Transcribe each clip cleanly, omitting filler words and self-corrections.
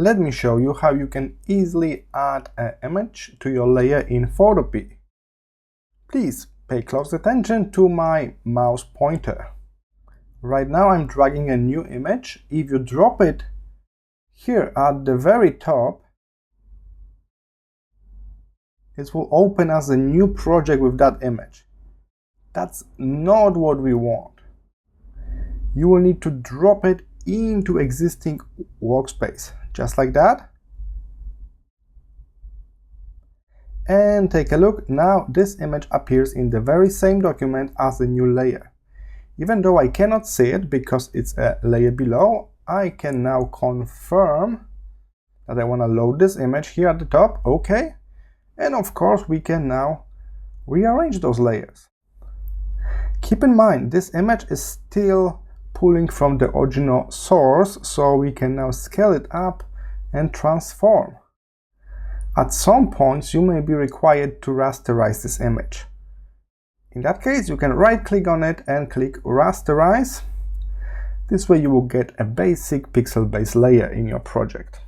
Let me show you how you can easily add an image to your layer in Photopea. Please pay close attention to my mouse pointer. Right now I'm dragging a new image. If you drop it here at the very top, it will open as a new project with that image. That's not what we want. You will need to drop it into existing workspace, just like that. And take a look. Now this image appears in the very same document as the new layer. Even though I cannot see it because it's a layer below, I can now confirm that I want to load this image here at the top. Okay. And of course we can now rearrange those layers. Keep in mind, this image is still pulling from the original source, so we can now scale it up and transform. At some points you may be required to rasterize this image. In that case, you can right click on it and click rasterize. This way you will get a basic pixel-based layer in your project.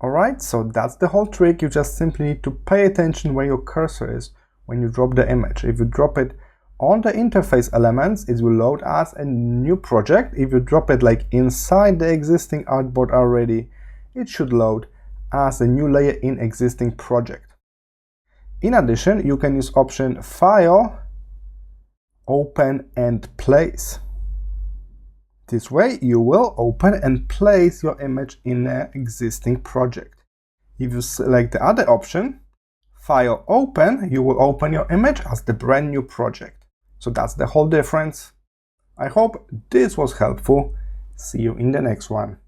Alright, so that's the whole trick. You just simply need to pay attention where your cursor is when you drop the image. If you drop it on the interface elements, it will load as a new project. If you drop it like inside the existing artboard already, it should load as a new layer in existing project. In addition, you can use option File, Open and Place. This way you will open and place your image in an existing project. If you select the other option, File Open, you will open your image as the brand new project. So that's the whole difference. I hope this was helpful. See you in the next one.